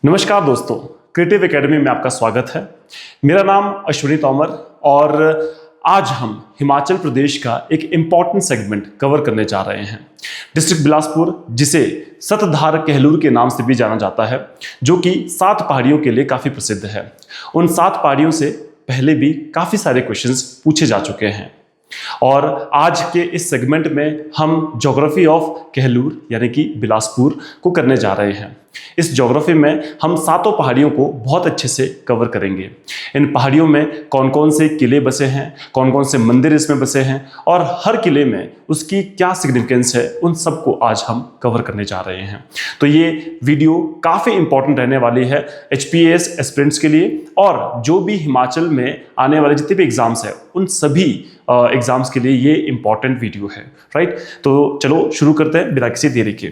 नमस्कार दोस्तों, creative academy में आपका स्वागत है। मेरा नाम अश्विनी तोमर और आज हम हिमाचल प्रदेश का एक इम्पॉर्टेंट सेगमेंट कवर करने जा रहे हैं। डिस्ट्रिक्ट बिलासपुर, जिसे सतधार कहलूर के नाम से भी जाना जाता है, जो कि 7 पहाड़ियों के लिए काफ़ी प्रसिद्ध है। उन 7 पहाड़ियों से पहले भी काफ़ी सारे क्वेश्चंस पूछे जा चुके हैं और आज के इस सेगमेंट में हम ज्योग्राफी ऑफ कहलूर यानी कि बिलासपुर को करने जा रहे हैं। इस ज्योग्राफी में हम 7 पहाड़ियों को बहुत अच्छे से कवर करेंगे। इन पहाड़ियों में कौन कौन से किले बसे हैं, कौन कौन से मंदिर इसमें बसे हैं और हर किले में उसकी क्या सिग्निफिकेंस है, उन सबको आज हम कवर करने जा रहे हैं। तो ये वीडियो काफ़ी इंपॉर्टेंट रहने वाली है HPAS एस्पिरेंट्स के लिए और जो भी हिमाचल में आने वाले जितने भी एग्जाम्स हैं उन सभी एग्जाम्स के लिए ये इंपॉर्टेंट वीडियो है। राइट, तो चलो शुरू करते हैं बिना किसी देरी के।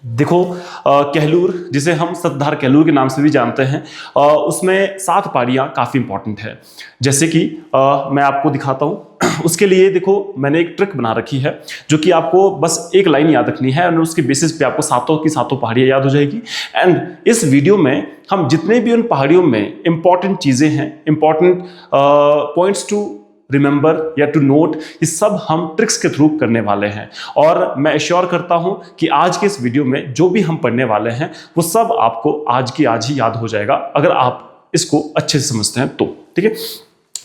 देखो, कहलूर, जिसे हम सतधार कहलूर के नाम से भी जानते हैं, उसमें 7 पहाड़ियाँ काफ़ी इंपॉर्टेंट है। जैसे कि मैं आपको दिखाता हूँ। उसके लिए देखो, मैंने एक ट्रिक बना रखी है जो कि आपको बस एक लाइन याद रखनी है और उसके बेसिस पे आपको 7 की 7 पहाड़ियाँ याद हो जाएगी। एंड इस वीडियो में हम जितने भी उन पहाड़ियों में इंपॉर्टेंट चीज़ें हैं, इंपॉर्टेंट पॉइंट्स टू रिमेंबर या टू नोट, ये सब हम ट्रिक्स के थ्रू करने वाले हैं। और मैं एश्योर करता हूं कि आज के इस वीडियो में जो भी हम पढ़ने वाले हैं वो सब आपको आज की आज ही याद हो जाएगा, अगर आप इसको अच्छे से समझते हैं तो। ठीक है,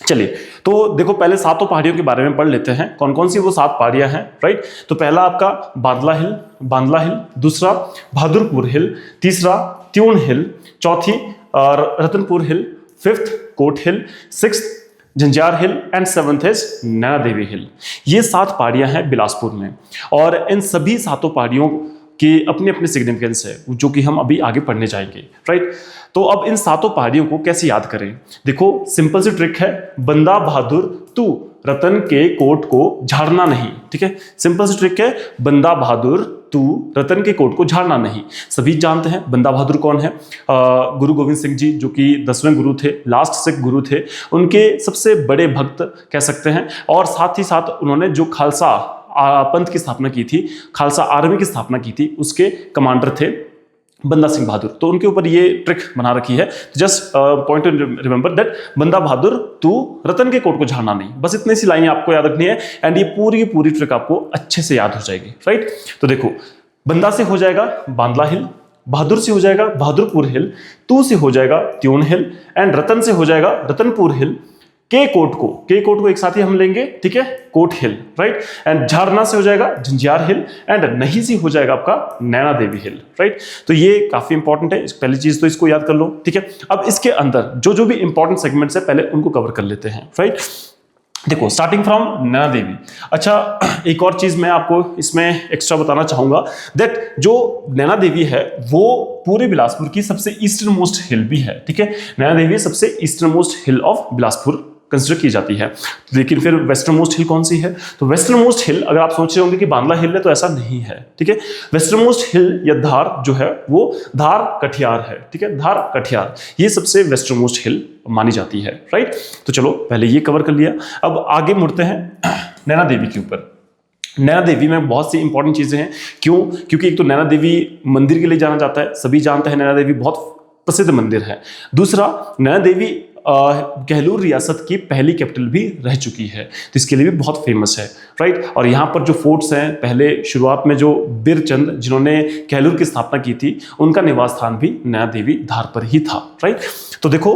चलिए, तो देखो, पहले 7 पहाड़ियों के बारे में पढ़ लेते हैं कौन कौन सी वो 7 पहाड़ियां हैं। राइट, तो पहला आपका बांदला हिल, दूसरा बहादुरपुर हिल, तीसरा त्यूण हिल, चौथी Ratanpur hill, 5th Kot hill, 6th Jhanjhar hill and 7th is Naina Devi hill. ये 7 पहाड़ियां हैं बिलासपुर में और इन सभी 7 पहाड़ियों की अपनी अपनी सिग्निफिकेंस है जो कि हम अभी आगे पढ़ने जाएंगे। राइट, तो अब इन 7 पहाड़ियों को कैसे याद करें? देखो, सिंपल सी ट्रिक है, बंदा बहादुर तू रतन के कोट को झाड़ना नहीं। ठीक है, सिंपल सी ट्रिक है, बंदा बहादुर तू रतन के कोट को झाड़ना नहीं। सभी जानते हैं बंदा बहादुर कौन है। गुरु गोविंद सिंह जी, जो कि 10वें गुरु थे, लास्ट सिख गुरु थे, उनके सबसे बड़े भक्त कह सकते हैं। और साथ ही साथ उन्होंने जो खालसा पंथ की स्थापना की थी, खालसा आर्मी की स्थापना की थी, उसके कमांडर थे बंदा सिंह बहादुर। तो उनके ऊपर ये ट्रिक बना रखी है, just point two remember that बंदा बहादुर तू रतन के कोट को झाड़ना नहीं। बस इतनी सी लाइनें आपको याद रखनी है एंड ये पूरी ट्रिक आपको अच्छे से याद हो जाएगी। राइट, तो देखो, बंदा से हो जाएगा बांदला हिल, बहादुर से हो जाएगा बहादुरपुर हिल, तू से हो जाएगा त्यूण हिल एंड रतन से हो जाएगा रतनपुर हिल, के कोट को एक साथ ही हम लेंगे। ठीक है, कोट हिल। राइट, एंड झारना से हो जाएगा झंझार हिल एंड नहीं से हो जाएगा आपका नैना देवी हिल। राइट, तो ये काफी इंपॉर्टेंट है, पहली चीज तो इसको याद कर लो। ठीक है, अब इसके अंदर जो भी इंपॉर्टेंट सेगमेंट्स है पहले उनको कवर कर लेते हैं। राइट, देखो, स्टार्टिंग फ्रॉम नैना देवी। अच्छा, एक और चीज मैं आपको इसमें एक्स्ट्रा बताना चाहूंगा दैट जो नैना देवी है वो पूरे बिलासपुर की सबसे ईस्टर्न मोस्ट हिल भी है। ठीक है, नैना देवी सबसे eastern most hill of Bilaspur consider की जाती है। लेकिन फिर वेस्टर्न मोस्ट हिल कौन सी है? तो वेस्टर्न मोस्ट हिल, अगर आप सोच रहे होंगे कि बांदला हिल है, तो ऐसा नहीं है। ठीक है, वेस्टर्न मोस्ट हिल या धार जो है वो धार कठियार है। ठीक है, धार कठियार ये सबसे वेस्टर्न मोस्ट हिल मानी जाती है। राइट, तो चलो पहले ये कवर कर लिया। अब आगे मुड़ते हैं नैना देवी के ऊपर। नैना देवी में बहुत सी इंपॉर्टेंट चीजें हैं। क्यों? क्योंकि एक तो नैना देवी मंदिर के लिए जाना जाता है, सभी जानते हैं नैना देवी बहुत प्रसिद्ध मंदिर है। दूसरा, नैना देवी कहलूर रियासत की पहली कैपिटल भी रह चुकी है, तो इसके लिए भी बहुत फेमस है। राइट, और यहाँ पर जो फोर्ट्स हैं, पहले शुरुआत में जो बिरचंद जिन्होंने कहलूर की स्थापना की थी, उनका निवास स्थान भी नैना देवी धार पर ही था। राइट, तो देखो,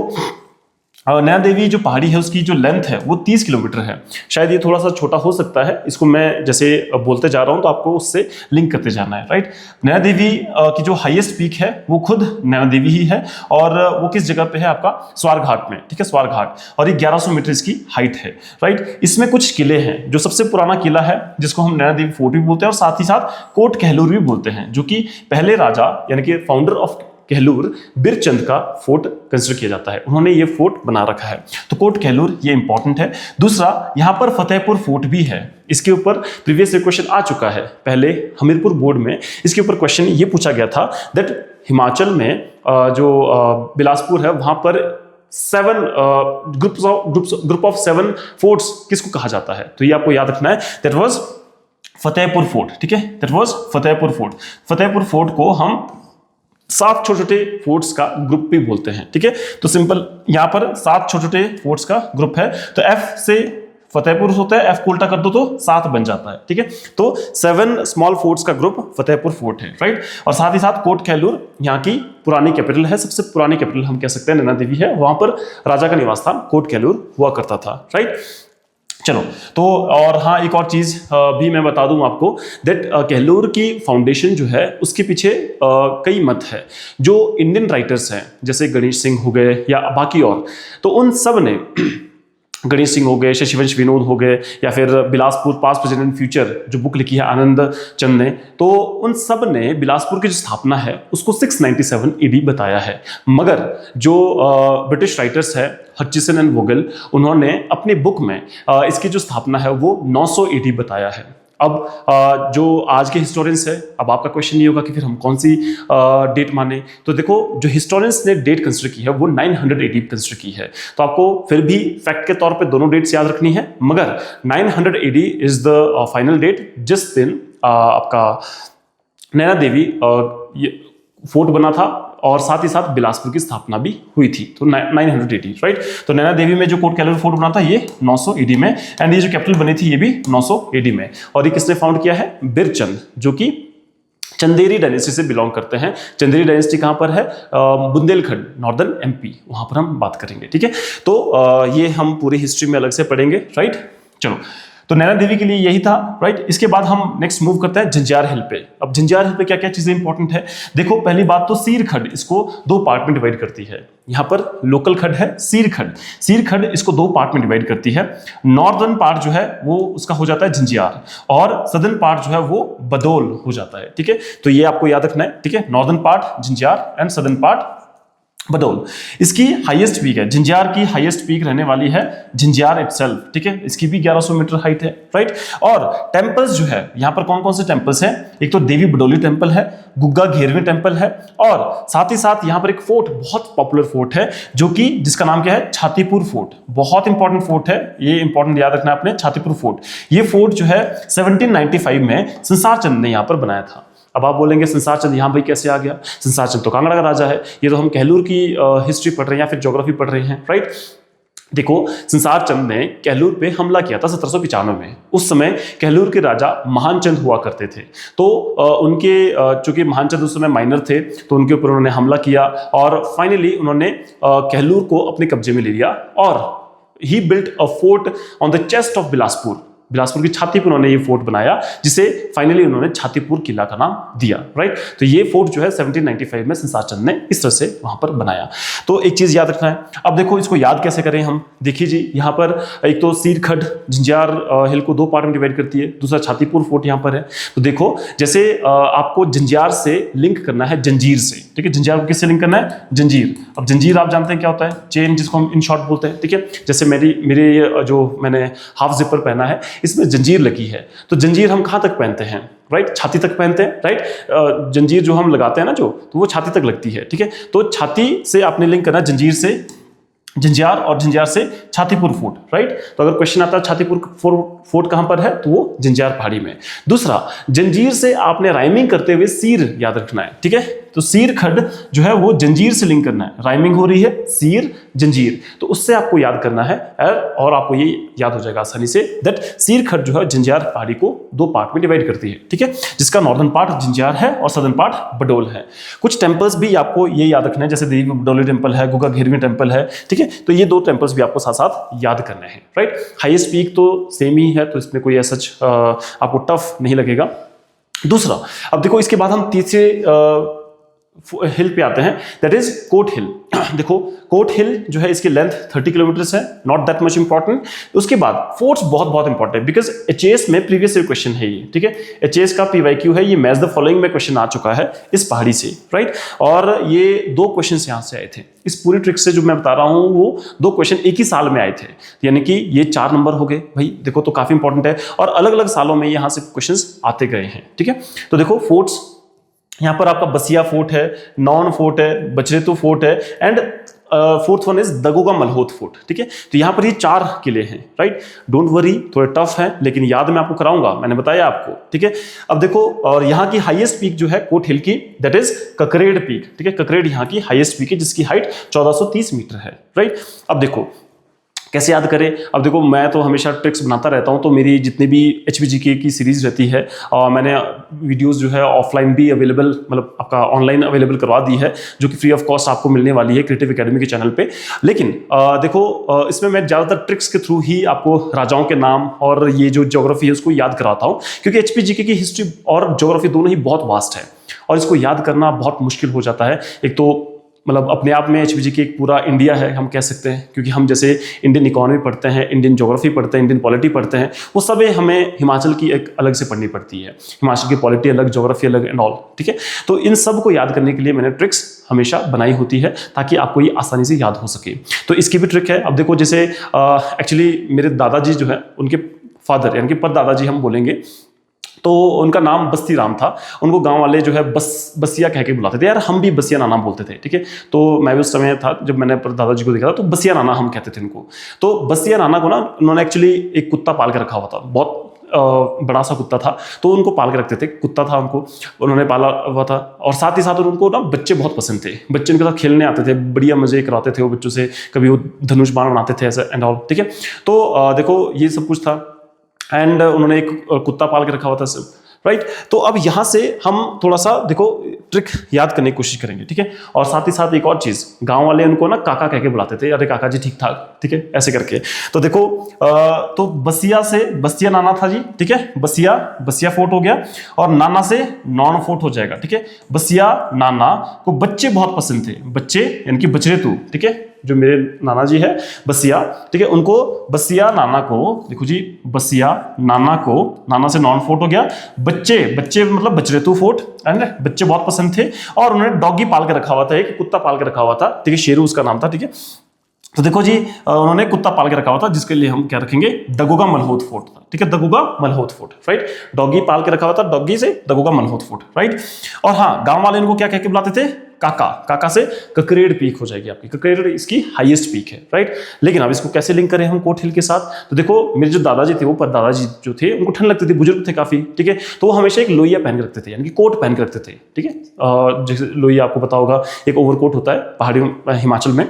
नैना देवी जो पहाड़ी है उसकी जो लेंथ है वो 30 किलोमीटर है। शायद ये थोड़ा सा छोटा हो सकता है, इसको मैं जैसे बोलते जा रहा हूँ तो आपको उससे लिंक करते जाना है। राइट, नैना देवी की जो हाईएस्ट पीक है वो खुद नैना देवी ही है और वो किस जगह पे है? आपका स्वार घाट में। ठीक है, स्वार घाट, और ये 1100 मीटर इसकी हाइट है। राइट, इसमें कुछ किले हैं। जो सबसे पुराना किला है जिसको हम नैना देवी फोर्ट भी बोलते हैं और साथ ही साथ कोट कहलूर भी बोलते हैं, जो कि पहले राजा यानी कि फाउंडर ऑफ कहलूर बिरचंद का फोर्ट कंसिडर किया जाता है। उन्होंने ये फोर्ट बना रखा है, तो कोट कहलूर ये इंपॉर्टेंट है। दूसरा, यहाँ पर फतेहपुर फोर्ट भी है। इसके ऊपर प्रीवियस क्वेश्चन आ चुका है, पहले हमीरपुर बोर्ड में इसके ऊपर क्वेश्चन ये पूछा गया था दैट हिमाचल में जो बिलासपुर है वहां पर 7 ग्रुप ऑफ 7 फोर्ट्स किसको कहा जाता है? तो ये आपको याद रखना है, दैट वाज फतेहपुर फोर्ट। ठीक है, that was Fatehpur fort. Fatehpur fort को हम 7 छोटे छोटे फोर्ट्स का ग्रुप भी बोलते हैं, ठीक है। तो सिंपल यहां पर 7 छोटे छोटे फोर्ट्स का ग्रुप है, तो एफ से फतेहपुर होता है, एफ को उल्टा कर दो तो 7 बन जाता है, ठीक है। तो 7 स्मॉल फोर्ट्स का ग्रुप फतेहपुर फोर्ट है, राइट। और साथ ही साथ कोट कहलूर यहाँ की पुरानी कैपिटल है, सबसे पुरानी कैपिटल हम कह सकते हैं नैना देवी है, वहां पर राजा का निवास स्थान कोट कहलूर हुआ करता था, राइट। चलो, तो और हाँ, एक और चीज भी मैं बता दूं आपको, दैट कहलूर की फाउंडेशन जो है उसके पीछे कई मत है। जो इंडियन राइटर्स हैं जैसे गणेश सिंह हो गए या बाकी और, तो उन सब ने गणेश सिंह हो गए, शशिवंश विनोद हो गए, या फिर Bilaspur past present and future जो बुक लिखी है आनंद चंद ने, तो उन सब ने बिलासपुर की जो स्थापना है उसको 697 ईडी बताया है। मगर जो ब्रिटिश राइटर्स है हटचिसन एंड वोगल, उन्होंने अपनी बुक में इसकी जो स्थापना है वो 900 ईडी बताया है। अब जो आज के हिस्टोरियंस है, अब आपका क्वेश्चन ये होगा कि फिर हम कौन सी डेट माने। तो देखो, जो हिस्टोरियंस ने डेट कंसिडर की है वो 900 एडी कंसिडर की है, तो आपको फिर भी फैक्ट के तौर पे दोनों डेट्स याद रखनी है, मगर 900 AD is the final date जिस दिन आपका नैना देवी फोर्ट बना था और साथ ही साथ बिलासपुर की स्थापना भी हुई थी, तो 900 एडी, राइट। तो नैना देवी में जो कोट कहलूर फोर्ट बना था ये 900 एडी में, एंड ये जो कैपिटल बनी थी ये भी 900 एडी में। और ये किसने फाउंड किया है? बिरचंद, जो कि चंदेरी डायनेस्टी से बिलोंग करते हैं। चंदेरी डायनेस्टी कहां पर है? बुंदेलखंड, नॉर्दर्न एमपी, वहां पर हम बात करेंगे, ठीक है। तो ये हम पूरी हिस्ट्री में अलग से पढ़ेंगे, राइट। चलो, तो नैना देवी के लिए यही था, राइट। इसके बाद हम नेक्स्ट मूव करते हैं झंझार हिल पे। अब झंझार हिल पे क्या क्या चीजें इंपॉर्टेंट है? देखो, पहली बात तो सीर खड्ड इसको 2 पार्ट में डिवाइड करती है। यहां पर लोकल खड्ड है, सीर खड्ड। सीर खड्ड इसको 2 पार्ट में डिवाइड करती है। नॉर्दर्न पार्ट जो है वो उसका हो जाता है झंझार, और सदर्न पार्ट जो है वो बदौल हो जाता है, ठीक है। तो ये आपको याद रखना है, ठीक है। Northern part Jhanjhar and southern part Badaul. इसकी हाईएस्ट पीक है, झंझार की हाईएस्ट पीक रहने वाली है झंझार इटसेल्फ, ठीक है। इसकी भी 1100 मीटर हाइट है, राइट। और टेंपल्स जो है यहाँ पर कौन कौन से टेंपल्स हैं? एक तो देवी बडोली टेंपल है, गुग्गा घेरवी टेंपल है, और साथ ही साथ यहाँ पर एक फोर्ट, बहुत पॉपुलर फोर्ट है, जो कि जिसका नाम क्या है? छातीपुर फोर्ट। बहुत इंपॉर्टेंट फोर्ट है ये, इंपॉर्टेंट याद रखना है आपने, छातीपुर फोर्ट। ये फोर्ट जो है 1795 में संसार चंद ने यहाँ पर बनाया था। अब आप बोलेंगे संसार चंद यहाँ भाई कैसे आ गया? संसार चंद तो कांगड़ा का राजा है। ये तो हम कहलूर की हिस्ट्री पढ़ रहे हैं या फिर ज्योग्राफी पढ़ रहे हैं, राइट। देखो, संसार चंद ने कहलूर पे हमला किया था 1795 में। उस समय कहलूर के राजा महानचंद हुआ करते थे, तो उनके चूंकि महानचंद उस समय माइनर थे, तो उनके ऊपर उन्होंने हमला किया और फाइनली उन्होंने कहलूर को अपने कब्जे में ले लिया, और he built a fort on the chest of Bilaspur. Bilaspur की छाती पर उन्होंने ये फोर्ट बनाया, जिसे फाइनली उन्होंने छातीपुर किला का नाम दिया, राइट। तो ये फोर्ट जो है 1795 में संसार चंद ने इस तरह से वहां पर बनाया। तो एक चीज याद रखना है। अब देखो, इसको याद कैसे करें हम? देखिए जी, यहाँ पर एक तो सीर खड्ड झंझार हिल को 2 पार्ट में डिवाइड करती है, दूसरा छातीपुर फोर्ट यहाँ पर है। तो देखो, जैसे आपको झंझार से लिंक करना है जंजीर से, ठीक है। झंझार को किससे लिंक करना है? जंजीर। अब जंजीर आप जानते हैं क्या होता है? चेन, जिसको हम इन शॉर्ट बोलते हैं, ठीक है। जैसे मेरे जो मैंने हाफ जिपर पहना है, इसमें जंजीर लगी है, तो जंजीर हम कहां तक पहनते हैं? राइट, छाती तक पहनते हैं, राइट। जंजीर जो हम लगाते हैं ना, जो, तो वो छाती तक लगती है, ठीक है। तो छाती से आपने लिंक करना जंजीर से झंझार, और झंझार से छातीपुर फोर्ट, राइट। तो अगर क्वेश्चन आता है छातीपुर फोर्ट कहां पर है, तो वो झंझार पहाड़ी में। दूसरा, जंजीर से आपने राइमिंग करते हुए सीर याद रखना है, ठीक है। तो सीर खड्ड जो है वो जंजीर से लिंक करना है, राइमिंग हो रही है सीर जंजीर, तो उससे आपको याद करना है, और आपको ये याद हो जाएगा आसानी से दैट सीर खड्ड जो है झंझार पहाड़ी को 2 पार्ट में डिवाइड करती है, ठीक है। जिसका नॉर्दर्न पार्ट झंझार है और सदर्न पार्ट बडोल है। कुछ टेंपल्स भी आपको ये याद रखना है, जैसे देवी बडोली टेंपल है, गुग्गा घेरवी टेंपल है, ठीक है। तो ये 2 टेंपल्स भी आपको साथ साथ याद करने हैं, राइट। हाईएस्ट पीक तो सेम ही है, तो इसमें कोई ऐसा आपको टफ नहीं लगेगा। दूसरा, अब देखो, इसके बाद हम तीसरे हिल पे आते हैं, दैट इज कोट हिल। देखो, कोट हिल जो है इसकी लेंथ 30 किलोमीटर है, नॉट दैट मच इंपॉर्टेंट। उसके बाद फोर्ट्स बहुत इंपॉर्टेंट है, बिकॉज एचएएस में प्रीवियस ईयर क्वेश्चन है ये, ठीक है। एचएएस का पीवाईक्यू है, ये मैच द फॉलोइंग में क्वेश्चन आ चुका है इस पहाड़ी से, राइट। और ये 2 क्वेश्चन यहां से आए थे। इस पूरी ट्रिक से जो मैं बता रहा हूं वो 2 क्वेश्चन एक ही साल में आए थे, यानी कि ये 4 नंबर हो गए भाई। देखो, तो काफी इंपॉर्टेंट है, और अलग अलग सालों में यहां से क्वेश्चन आते गए हैं, ठीक है। तो देखो, फोर्ट्स यहाँ पर आपका बसिया फोर्ट है, नॉन फोर्ट है, बचरेतु फोर्ट है, and fourth one is दगोगा Malhot fort, ठीक है। तो यहाँ पर ये 4 किले हैं, राइट। डोंट वरी, थोड़े टफ है लेकिन याद मैं आपको कराऊंगा, मैंने बताया आपको, ठीक है। अब देखो, और यहाँ की हाईएस्ट पीक जो है कोट हिल की, दैट इज ककरेड पीक, ठीक है। ककरेड यहाँ की हाईएस्ट पीक है जिसकी हाइट 1430 मीटर है, राइट। अब देखो कैसे याद करें। अब देखो, मैं तो हमेशा ट्रिक्स बनाता रहता हूं, तो मेरी जितनी भी HPGK की सीरीज रहती है और मैंने वीडियोस जो है ऑफलाइन भी अवेलेबल, मतलब आपका ऑनलाइन अवेलेबल करवा दी है, जो कि फ्री ऑफ कॉस्ट आपको मिलने वाली है क्रिएटिव एकेडमी के चैनल पे। लेकिन देखो, इसमें मैं ज़्यादातर ट्रिक्स के थ्रू ही आपको राजाओं के नाम और ये जो ज्योग्राफी है उसको याद कराता हूँ, क्योंकि HPGK की हिस्ट्री और ज्योग्राफी दोनों ही बहुत वास्ट है और इसको याद करना बहुत मुश्किल हो जाता है। एक तो मतलब अपने आप में HPGK एक पूरा इंडिया है हम कह सकते हैं, क्योंकि हम जैसे इंडियन इकोनॉमी पढ़ते हैं, इंडियन ज्योग्राफी पढ़ते हैं, इंडियन पॉलिटी पढ़ते हैं, वो सब हमें हिमाचल की एक अलग से पढ़नी पड़ती है। हिमाचल की पॉलिटी अलग, ज्योग्राफी अलग एंड ऑल, ठीक है। तो इन सब को याद करने के लिए मैंने ट्रिक्स हमेशा बनाई होती है ताकि आपको ये आसानी से याद हो सके। तो इसकी भी ट्रिक है। अब देखो, जैसे एक्चुअली मेरे दादाजी जो है, उनके फादर यानी कि परदादाजी हम बोलेंगे, तो उनका नाम बस्ती राम था। उनको गांव वाले जो है बसिया कह के बुलाते थे, यार हम भी बसिया नाना बोलते थे, ठीक है। तो मैं भी उस समय था जब मैंने दादाजी को देखा था, तो बसिया नाना हम कहते थे उनको। तो बसिया नाना को ना उन्होंने एक्चुअली एक कुत्ता पाल के रखा हुआ था, बहुत बड़ा सा कुत्ता था, तो उनको पाल के रखते थे, कुत्ता था उनको उन्होंने पाला हुआ था। और साथ ही साथ उनको ना बच्चे बहुत पसंद थे, बच्चे उनके साथ खेलने आते थे, बढ़िया मजे कराते थे वो बच्चों से, कभी वो धनुष बाण बनाते थे ऐसा एंड ऑल, ठीक है। तो देखो ये सब कुछ था एंड उन्होंने एक कुत्ता पाल के रखा हुआ था सब, राइट। तो अब यहां से हम थोड़ा सा देखो ट्रिक याद करने की कोशिश करेंगे, ठीक है। और साथ ही साथ एक और चीज, गांव वाले उनको ना काका कह के बुलाते थे, अरे काका जी ठीक ठाक, ठीक है, ऐसे करके। तो देखो, तो बसिया से बसिया नाना था जी, ठीक है। बसिया फोर्ट हो गया और नाना से नॉन फोर्ट हो जाएगा, ठीक है। बसिया नाना को बच्चे बहुत पसंद थे, बच्चे यानी कि बचरेतु, ठीक है। जो मेरे नाना जी है बसिया, ठीक है, उनको बसिया नाना को, देखो जी, बसिया नाना को, नाना से नॉन फोर्ट हो गया, बच्चे मतलब बचरेतु फोर्ट, एंड बच्चे बहुत पसंद थे। और उन्होंने डॉगी पाल के रखा हुआ था, एक कुत्ता पाल के रखा हुआ था, ठीक है, शेरू उसका नाम था, ठीक है। तो देखो जी, उन्होंने कुत्ता पाल के रखा हुआ था जिसके लिए हम क्या रखेंगे, दगोगा मलहोत फोर्ट था, ठीक है, दगोगा मलहोत फोर्ट, राइट। डॉगी पाल के रखा हुआ था, डॉगी से दगोगा मलहोत फोर्ट, राइट। और हाँ, गांव वाले इनको क्या कह के बुलाते थे, काका। काका से ककरेड पीक हो जाएगी आपकी, ककरेड इसकी हाईएस्ट पीक है, राइट। लेकिन अब इसको कैसे लिंक करें हम कोट हिल के साथ। तो देखो, मेरे जो दादाजी थे, वो परदादाजी जो थे, उनको ठंड लगती थी, बुजुर्ग थे काफी, ठीक है। तो वो हमेशा एक लोहिया पहन के रखते थे, यानी कि कोट पहन के रखते थे, ठीक है। जैसे लोहिया आपको पता होगा, एक ओवरकोट होता है पहाड़ियों हिमाचल में,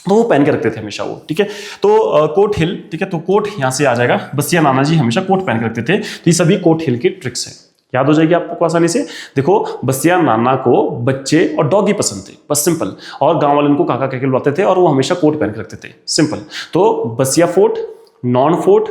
तो वो पहन के रखते थे हमेशा वो, ठीक है। तो कोट हिल, ठीक है, तो कोट यहां से आ जाएगा, बसिया नाना जी हमेशा कोट पहन के रखते थे। तो ये सभी कोट हिल की ट्रिक्स है, याद हो जाएगी आपको आसानी से। देखो, बसिया नाना को बच्चे और डॉगी पसंद थे, बस सिंपल। और गांव वाले उनको काका कह के बुलाते थे और वो हमेशा कोट पहन के रखते थे, सिंपल। तो Basia fort, Naun fort,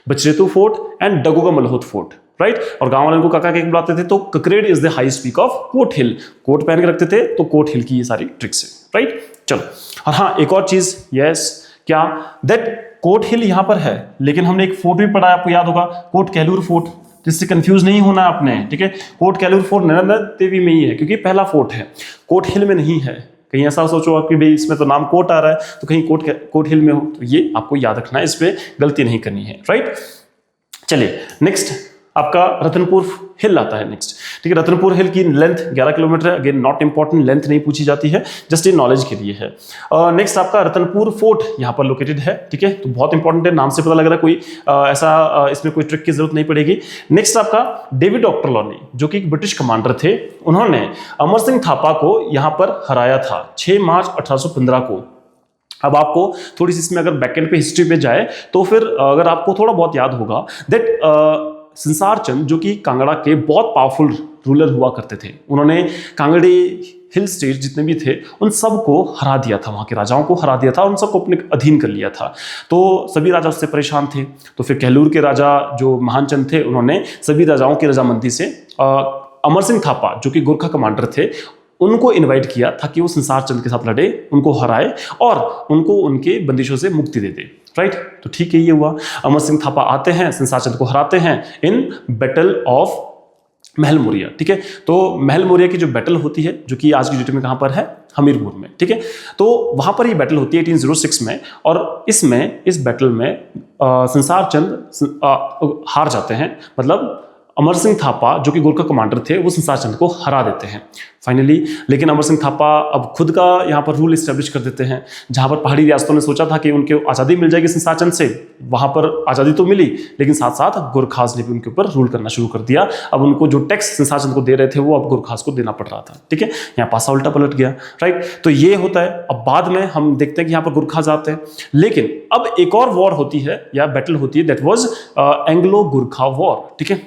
Bachhretu fort and Dagoga Malhot fort, right. और गांव वाले उनको काका कह के बुलाते थे। तो Kakred is the highest peak of Kot hill, coat पहन के रखते थे, तो कोट हिल की ये सारी ट्रिक्स है, राइट। चलो, और हाँ, एक और चीज, यस, क्या, दैट कोट हिल यहां पर है, लेकिन हमने एक फोर्ट भी पढ़ा है, आपको याद होगा, कोट कैलूर फोर्ट, जिससे कंफ्यूज नहीं होना आपने, ठीक है। कोट कैलूर फोर्ट नर्मदा देवी में ही है, क्योंकि पहला फोर्ट है, कोट हिल में नहीं है। कहीं ऐसा सोचो कि भाई इसमें तो नाम कोट आ रहा है, तो कहीं कोट हिल में हो, तो ये आपको याद रखना है, इस पे गलती नहीं करनी है, राइट। चलिए नेक्स्ट आपका रतनपुर हिल आता है नेक्स्ट, ठीक है। रतनपुर हिल की लेंथ 11 किलोमीटर है, अगेन नॉट इंपॉर्टेंट, लेंथ नहीं पूछी जाती है, जस्ट ये नॉलेज के लिए है। नेक्स्ट आपका रतनपुर फोर्ट यहाँ पर लोकेटेड है, ठीक है, तो बहुत इंपॉर्टेंट है, नाम से पता लग रहा है, कोई ऐसा इसमें कोई ट्रिक की जरूरत नहीं पड़ेगी। नेक्स्ट आपका डेविड ऑक्टरलॉनी, जो कि एक ब्रिटिश कमांडर थे, उन्होंने अमर सिंह थापा को यहाँ पर हराया था 6 मार्च 1815 को। अब आपको थोड़ी सी इसमें अगर बैकेंड पे हिस्ट्री पे जाए, तो फिर अगर आपको थोड़ा बहुत याद होगा, दैट संसार चंद, जो कि कांगड़ा के बहुत पावरफुल रूलर हुआ करते थे, उन्होंने कांगड़े हिल स्टेट जितने भी थे उन सबको हरा दिया था, वहाँ के राजाओं को हरा दिया था, उन सबको अपने अधीन कर लिया था। तो सभी राजा उससे परेशान थे। तो फिर कहलूर के राजा जो महानचंद थे, उन्होंने सभी राजाओं की रजामंदी से अमर सिंह थापा, जो कि गोरखा कमांडर थे, उनको इनवाइट किया ताकि वो संसार चंद के साथ लड़े, उनको हराए और उनको उनके बंदिशों से मुक्ति दे दे, राइट। तो ठीक है, ये हुआ। अमर सिंह थापा आते हैं, संसार चंद को हराते हैं इन बैटल ऑफ महल मुरिया, ठीक है। तो महल मुरिया की जो बैटल होती है, जो कि आज की डेट में कहाँ पर है, हमीरपुर में, ठीक है। तो वहां पर ये बैटल होती है 1806 में, और इस बैटल में संसार चंद हार जाते हैं, मतलब अमर सिंह थापा जो कि गोरखा कमांडर थे वो संसार चंद को हरा देते हैं फाइनली। लेकिन अमर सिंह थापा अब खुद का यहाँ पर रूल इस्टेब्लिश कर देते हैं। जहाँ पर पहाड़ी रियासतों ने सोचा था कि उनके आज़ादी मिल जाएगी संसार चंद से, वहाँ पर आज़ादी तो मिली, लेकिन साथ साथ गोरखास ने भी उनके ऊपर रूल करना शुरू कर दिया। अब उनको जो टैक्स संसार चंद को दे रहे थे वो अब गोरखास को देना पड़ रहा था। ठीक है, यहाँ पासा उल्टा पलट गया, राइट। तो ये होता है। अब बाद में हम देखते हैं कि यहाँ पर गोरखास आते हैं, लेकिन अब एक और वॉर होती है या बैटल होती है, that was Anglo Gorkha war. ठीक है,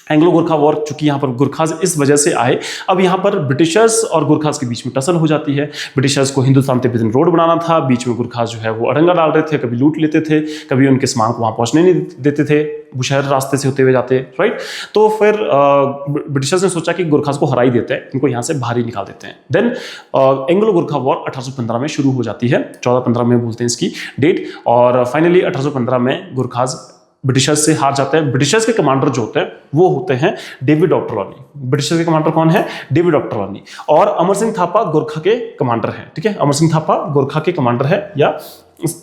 एंग्लो गोरखा वॉर, चूंकि यहाँ पर गोरखास इस वजह से आए, अब यहाँ पर ब्रिटिशर्स और गोरखास के बीच में टसल हो जाती है। ब्रिटिशर्स को हिंदुस्तान तिब्बत रोड बनाना था, बीच में गोरखास जो है वो अड़ंगा डाल रहे थे, कभी लूट लेते थे, कभी उनके सामान को वहाँ पहुँचने नहीं देते थे, बुशहर रास्ते से होते हुए जाते, राइट। तो फिर ब्रिटिशर्स ने सोचा कि गोरखास को हरा ही देते हैं, इनको यहाँ से बाहर ही निकाल देते हैं। देन एंग्लो गोरखा वॉर 1815 में शुरू हो जाती है, 1415 में बोलते हैं इसकी डेट। और फाइनली 1815 में गोरखास ब्रिटिशर्स से हार जाते हैं। ब्रिटिशर्स के कमांडर जो होते हैं वो होते हैं डेविड ऑक्टरलॉनी। ब्रिटिशर्स के कमांडर कौन है? डेविड ऑक्टरलॉनी। और अमर सिंह थापा गोरखा के कमांडर हैं। ठीक है, अमर सिंह थापा गोरखा के कमांडर है, या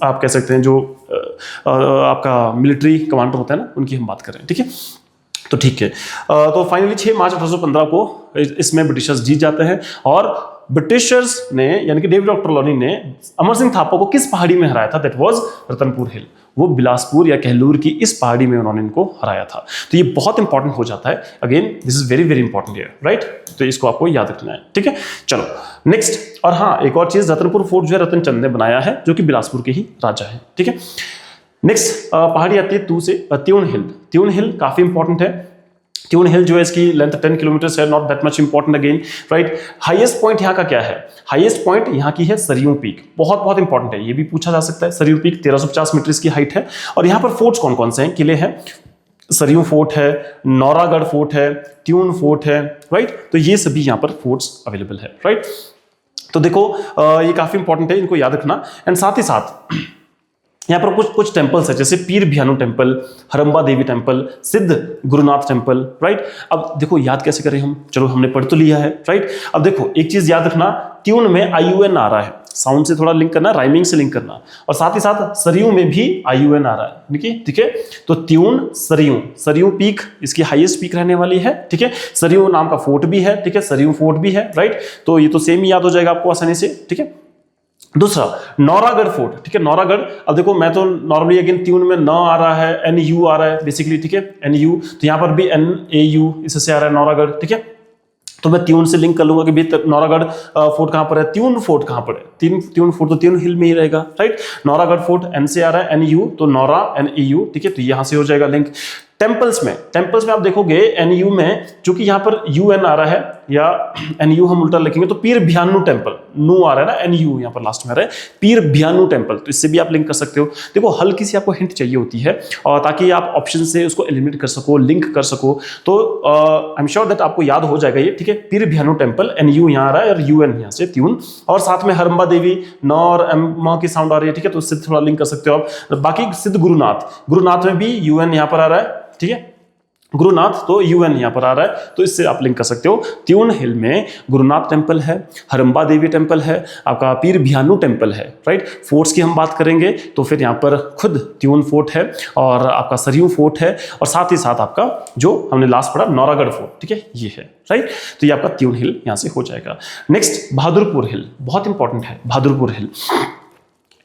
आप कह सकते हैं जो आपका मिलिट्री कमांडर होता है ना, उनकी हम बात कर रहे हैं। ठीक है, तो ठीक है। तो फाइनली 6 मार्च 1815 को इसमें ब्रिटिशर्स जीत जाते हैं। और ब्रिटिशर्स ने यानी कि डेविड ऑक्टरलॉनी ने अमर सिंह थापा को किस पहाड़ी में हराया था? दैट वाज रतनपुर हिल। वो बिलासपुर या कहलूर की इस पहाड़ी में उन्होंने इनको हराया था। तो ये बहुत इंपॉर्टेंट हो जाता है। Again this is very very important here, right. तो इसको आपको याद रखना है। ठीक है, चलो नेक्स्ट। और हाँ, एक और चीज, रतनपुर फोर्ट जो है रतनचंद ने बनाया है, जो कि बिलासपुर के ही राजा है। ठीक है, नेक्स्ट पहाड़ी आती है त्यून हिल। त्यून हिल काफी इंपॉर्टेंट है। ट्यून हिल जो है इसकी लेंथ 10 किलोमीटर है, not that much important again, right. Highest point यहाँ का क्या है? हाईएस्ट पॉइंट यहाँ की है सरयू पीक, बहुत बहुत इंपॉर्टेंट है, ये भी पूछा जा सकता है। सरयू पीक 1350 मीटर इसकी हाइट है। और यहाँ पर फोर्ट्स कौन कौन से हैं, किले हैं? सरयू फोर्ट है, नौरागढ़ फोर्ट है, ट्यून फोर्ट है, राइट। तो ये सभी यहाँ पर फोर्ट्स अवेलेबल है, राइट। तो देखो ये काफी इंपॉर्टेंट है, इनको याद रखना। एंड साथ ही साथ यहाँ पर कुछ टेम्पल्स है, जैसे पीर भियानु टेम्पल, हरम्बा देवी टेम्पल, सिद्ध गुरुनाथ टेम्पल, राइट। अब देखो याद कैसे करें हम, चलो हमने पढ़ तो लिया है, राइट। अब देखो एक चीज याद रखना, ट्यून में IUN आ रहा है, साउंड से थोड़ा लिंक करना, राइमिंग से लिंक करना। और साथ ही साथ सरयू में भी IUN आ रहा है, ठीक है। तो ट्यून सरयू, सरयू पीक इसकी हाईएस्ट पीक रहने वाली है, ठीक है। सरयू नाम का फोर्ट भी है, ठीक है, सरयू फोर्ट भी है, राइट। तो ये तो सेम ही याद हो जाएगा आपको आसानी से, ठीक है। दूसरा नौरागढ़ फोर्ट, ठीक है, नौरागढ़। अब देखो मैं तो नॉर्मली अगेन ट्यून में न आ रहा है, NU आ रहा है बेसिकली, ठीक है, NU। तो यहाँ पर भी NAU इससे आ रहा है नौरागढ़, ठीक है। तो मैं ट्यून से लिंक कर लूंगा कि भाई नौरागढ़ फोर्ट कहाँ पर है, ट्यून फोर्ट कहाँ पर है, ट्यून फोर्ट तो ट्यून हिल में ही रहेगा, राइट। नौरागढ़ फोर्ट N से आ रहा है, NU तो नौरा NEU, ठीक है। तो यहाँ से हो जाएगा लिंक। टेम्पल्स में आप देखोगे NU में चूंकि यहाँ पर UN आ रहा है या NU हम उल्टा लिखेंगे तो पीर भियानु टेम्पल, नू आ रहा है ना, NU यहाँ पर लास्ट में आ रहा है, पीर भियानु टेम्पल। तो इससे भी आप लिंक कर सकते हो। देखो हल्की सी आपको हिंट चाहिए होती है और ताकि आप ऑप्शन से उसको एलिमिनेट कर सको, लिंक कर सको। तो आई एम श्योर दैट आपको याद हो जाएगा ये, ठीक है। पीर भियानु टेम्पल, NU यहाँ आ रहा है और UN यहाँ से ट्यून, और साथ में हरम्बा देवी नौ और M की साउंड आ रही है, ठीक है। तो उससे थोड़ा लिंक कर सकते हो आप। बाकी सिद्ध गुरुनाथ में भी UN यहाँ पर आ रहा है, ठीक है, गुरुनाथ तो UN यहाँ पर आ रहा है, तो इससे आप लिंक कर सकते हो। ट्यून हिल में गुरुनाथ टेम्पल है, हरम्बा देवी टेम्पल है, आपका पीर भियानु टेम्पल है, राइट। फोर्ट्स की हम बात करेंगे तो फिर यहाँ पर खुद ट्यून फोर्ट है और आपका सरयू फोर्ट है, और साथ ही साथ आपका जो हमने लास्ट पढ़ा नौरागढ़ फोर्ट, ठीक है, ये है, राइट। तो ये आपका ट्यून हिल यहाँ से हो जाएगा। नेक्स्ट बहादुरपुर हिल, बहुत इंपॉर्टेंट है बहादुरपुर हिल।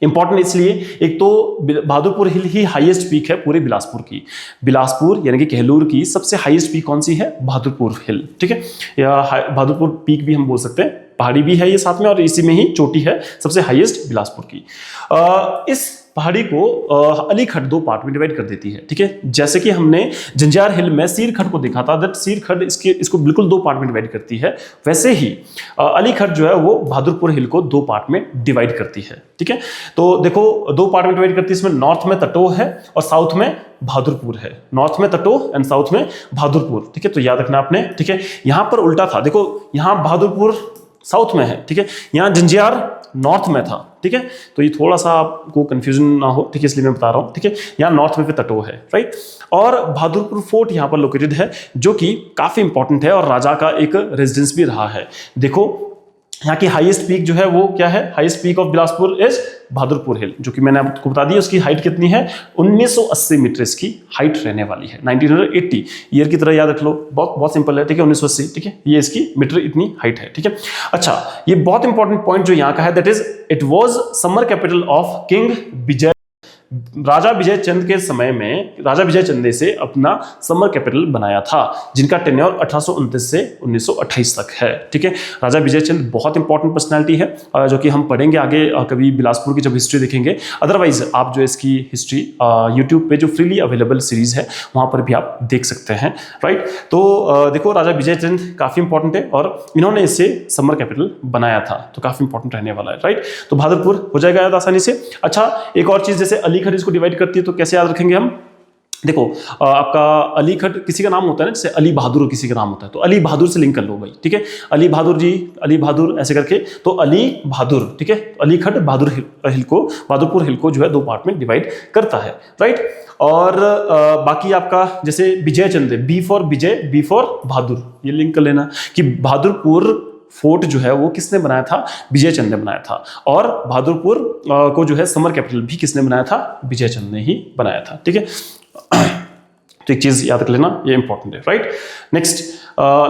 इंपॉर्टेंट इसलिए, एक तो बहादुरपुर हिल ही हाईएस्ट पीक है पूरे बिलासपुर की। बिलासपुर यानी कि कहलूर की सबसे हाईएस्ट पीक कौन सी है? बहादुरपुर हिल, ठीक है, या बहादुरपुर पीक भी हम बोल सकते हैं, पहाड़ी भी है ये साथ में, और इसी में ही चोटी है सबसे हाईएस्ट बिलासपुर की। इस पहाड़ी को अलीखड़ 2 पार्ट में डिवाइड कर देती है, ठीक है। जैसे कि हमने जंजियार हिल में सीरखड़ को देखा था, दैट सीरखड़ इसको बिल्कुल 2 पार्ट में डिवाइड करती है, वैसे ही अलीखड़ जो है वो बहादुरपुर हिल को 2 पार्ट में डिवाइड करती है, ठीक है। तो देखो 2 पार्ट में डिवाइड करती है, इसमें नॉर्थ में तटोह है और साउथ में बहादुरपुर है। नॉर्थ में तटोह एंड साउथ में बहादुरपुर, ठीक है। तो याद रखना आपने, ठीक है। यहां पर उल्टा था, देखो यहां बहादुरपुर साउथ में है, ठीक है, यहां जंजियार नॉर्थ में था, ठीक है। तो ये थोड़ा सा आपको कंफ्यूजन ना हो, ठीक है, इसलिए मैं बता रहा हूं, ठीक है। यहाँ नॉर्थ में फिर तटोह है, राइट। और बहादुरपुर फोर्ट यहाँ पर लोकेटेड है, जो कि काफी इंपॉर्टेंट है और राजा का एक रेजिडेंस भी रहा है। देखो यहाँ की हाईएस्ट पीक जो है वो क्या है, highest peak of Bilaspur is Bahadurpur hill, जो कि मैंने आपको बता दी। उसकी हाइट कितनी है, 1980 मीटर इसकी हाइट रहने वाली है। 1980 ईयर की तरह याद रख लो, बहुत बहुत सिंपल है, ठीक है, 1980, ठीक है, ये इसकी मीटर इतनी हाइट है, ठीक है। अच्छा, ये बहुत इंपॉर्टेंट पॉइंट जो यहाँ का है, that is it was summer capital of king Vijay. राजा विजय चंद के समय में राजा विजय चंद ने से अपना समर कैपिटल बनाया था, जिनका टेन्योर 1829 से 1928 तक है, ठीक है। राजा विजय चंद बहुत इंपॉर्टेंट पर्सनालिटी है, जो कि हम पढ़ेंगे आगे कभी बिलासपुर की जब हिस्ट्री देखेंगे। अदरवाइज आप जो इसकी हिस्ट्री यूट्यूब पे जो फ्रीली अवेलेबल सीरीज है वहां पर भी आप देख सकते हैं, राइट। तो देखो, राजा विजय चंद काफी इंपॉर्टेंट है और इन्होंने इससे समर कैपिटल बनाया था, तो काफी इंपॉर्टेंट रहने वाला है, राइट। तो बहादुरपुर हो जाएगा याद आसानी से। अच्छा, एक और चीज, जैसे अलीगढ़ इसको डिवाइड करती है, तो कैसे याद रखेंगे हम? देखो, आपका अलीगढ़ किसी का नाम होता है ना, जैसे अली बहादुर किसी का नाम होता है, तो अली बहादुर से लिंक कर लो भाई, ठीक है। अली बहादुर जी, अली बहादुर ऐसे करके, तो अली बहादुर, ठीक है। अलीगढ़ बहादुरपुर हिल को जो है 2 पार्ट में डिवाइड करता है, राइट। और बाकी आपका जैसे Vijay Chand, B for Vijay, B for Bahadur, ये लिंक कर लेना कि बहादुरपुर फोर्ट जो है वो किसने बनाया था, विजय चंद ने बनाया था। और बहादुरपुर को जो है समर कैपिटल भी किसने बनाया था, विजय चंद ने ही बनाया था, ठीक है। तो एक चीज याद रख लेना, ये इंपॉर्टेंट है, right. Next,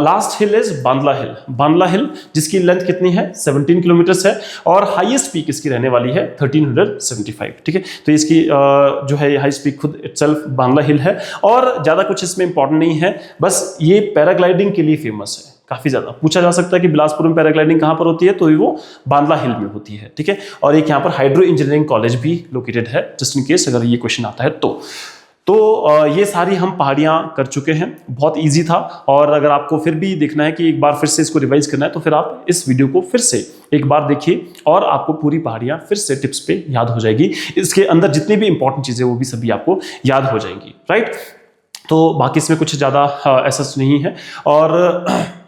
last hill is Bandla hill. Bandla hill जिसकी लेंथ कितनी है, 17 किलोमीटर है, और हाईएस्ट पीक इसकी रहने वाली है 1375, ठीक है। तो इसकी जो है हाईएस्ट पीक खुद इटसेल्फ बांदला हिल है, और ज्यादा कुछ इसमें इंपॉर्टेंट नहीं है, बस ये पैराग्लाइडिंग के लिए फेमस है। काफी ज्यादा पूछा जा सकता है कि बिलासपुर में पैराग्लाइडिंग कहां पर होती है, तो वो बांदला हिल में होती है, ठीक है। और एक यहाँ पर हाइड्रो इंजीनियरिंग कॉलेज भी लोकेटेड है, जस्ट इन केस अगर ये क्वेश्चन आता है तो ये सारी हम पहाड़ियां कर चुके हैं, बहुत इजी था। और अगर आपको फिर भी देखना है कि एक बार फिर से इसको रिवाइज करना है, तो फिर आप इस वीडियो को फिर से एक बार देखिए और आपको पूरी पहाड़ियां फिर से टिप्स पे याद हो जाएगी। इसके अंदर जितनी भी इंपॉर्टेंट चीजें वो भी सभी आपको याद हो जाएंगी, राइट। तो बाकी इसमें कुछ ज्यादा ऐसा नहीं है। और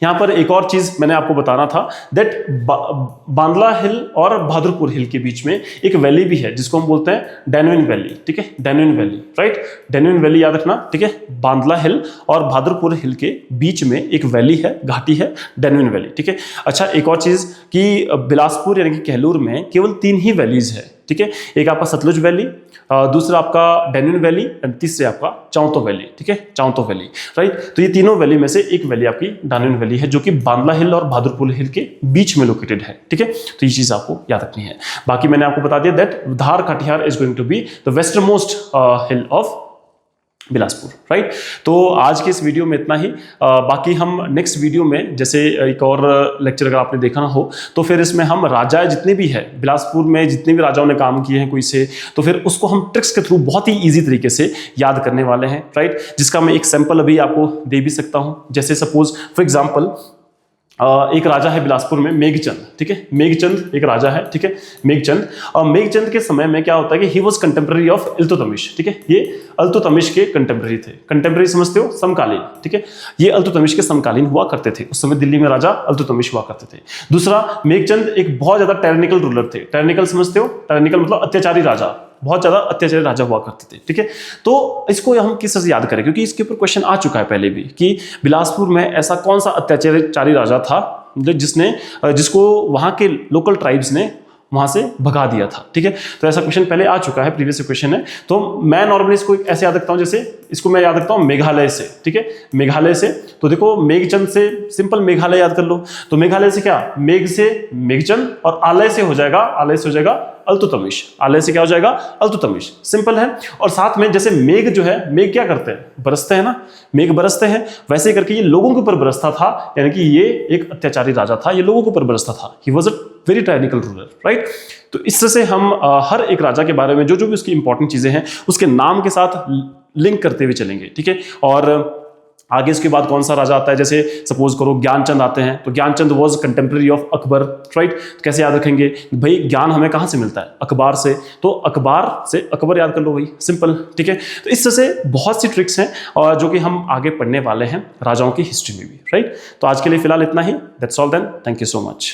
यहाँ पर एक और चीज मैंने आपको बताना था, दैट बांदला हिल और बहादुरपुर हिल के बीच में एक वैली भी है, जिसको हम बोलते हैं डैनुइन वैली, ठीक है, डैनुइन वैली, राइट। डैनुइन वैली याद रखना, ठीक है। बांदला हिल और बहादुरपुर हिल के बीच में एक वैली है, घाटी है, डैनुइन वैली, ठीक है। अच्छा, एक और चीज कि बिलासपुर यानी कि कहलूर में केवल 3 ही वैलीज है, ठीक है। एक आपका सतलुज वैली, दूसरा आपका डैनुइन वैली, और तीसरे आपका चांतो वैली, ठीक है, चांतो वैली, राइट। तो ये तीनों वैली में से एक वैली आपकी डैनुइन वैली है, जो कि बांदला हिल और बहादुरपुर हिल के बीच में लोकेटेड है, ठीक है। तो ये चीज आपको याद रखनी है। बाकी मैंने आपको बता दिया that Dhar Katihar is going to be the western most hill of Bilaspur, right. तो आज के इस वीडियो में इतना ही। बाकी हम नेक्स्ट वीडियो में, जैसे एक और लेक्चर अगर आपने देखा ना हो, तो फिर इसमें हम राजा जितने भी है बिलासपुर में, जितने भी राजाओं ने काम किए हैं कोई से, तो फिर उसको हम ट्रिक्स के थ्रू बहुत ही इजी तरीके से याद करने वाले हैं, राइट। जिसका मैं एक सैंपल अभी आपको दे भी सकता हूं। जैसे सपोज फॉर एग्जाम्पल, एक राजा है बिलासपुर में, मेघचंद, ठीक है। मेघचंद एक राजा है, ठीक है, मेघचंद। और मेघचंद के समय में क्या होता है कि he was contemporary of Iltutmish, ठीक है। ये इल्तुतमिश के कंटेम्प्रेरी थे। कंटेम्प्रेरी समझते हो, समकालीन, ठीक है। ये इल्तुतमिश के समकालीन हुआ करते थे, उस समय दिल्ली में राजा इल्तुतमिश हुआ करते थे। दूसरा, मेघचंद एक बहुत ज्यादा टायरनिकल रूलर थे। टायरनिकल समझते हो, टायरनिकल मतलब अत्याचारी राजा, बहुत ज्यादा अत्याचारी राजा हुआ करते थे, ठीक है। तो इसको हम किस तरह से याद करें, क्योंकि इसके ऊपर क्वेश्चन आ चुका है पहले भी कि बिलासपुर में ऐसा कौन सा अत्याचारी राजा था जिसको वहां के लोकल ट्राइब्स ने वहां से भगा दिया था, ठीक है। तो ऐसा क्वेश्चन पहले आ चुका है, प्रीवियस क्वेश्चन है। तो मैं नॉर्मली इसको ऐसे याद रखता हूं, जैसे इसको मैं याद रखता हूं मेघालय से, ठीक है, मेघालय से। तो देखो, मेघचंद से सिंपल मेघालय याद कर लो, तो मेघालय से क्या, मेघ से मेघचंद, और आलय से हो जाएगा इल्तुतमिश। आलय से क्या हो जाएगा, इल्तुतमिश, सिंपल है। और साथ में जैसे मेघ जो है, मेघ क्या करते हैं, बरसते हैं ना, मेघ बरसते हैं, वैसे करके ये लोगों के ऊपर बरसता था, यानी कि ये एक अत्याचारी राजा था, ये लोगों के ऊपर बरसता था। He was a very tyrannical ruler, right. तो इस तरह से हम हर एक राजा के बारे में जो भी उसकी इंपॉर्टेंट चीजें हैं उसके नाम के साथ लिंक करते हुए चलेंगे, ठीक है। और आगे इसके बाद कौन सा राजा आता है, जैसे सपोज करो ज्ञानचंद आते हैं, तो Gyanchand was contemporary of Akbar, right. तो कैसे याद रखेंगे भाई, ज्ञान हमें कहां से मिलता है, अखबार से, तो अखबार से अकबर याद कर लो भाई, सिंपल, ठीक है। तो इस तरह से बहुत सी ट्रिक्स हैं और जो कि हम आगे पढ़ने वाले हैं राजाओं की हिस्ट्री में भी, राइट। तो आज के लिए फिलहाल इतना ही, that's all then, thank you so much.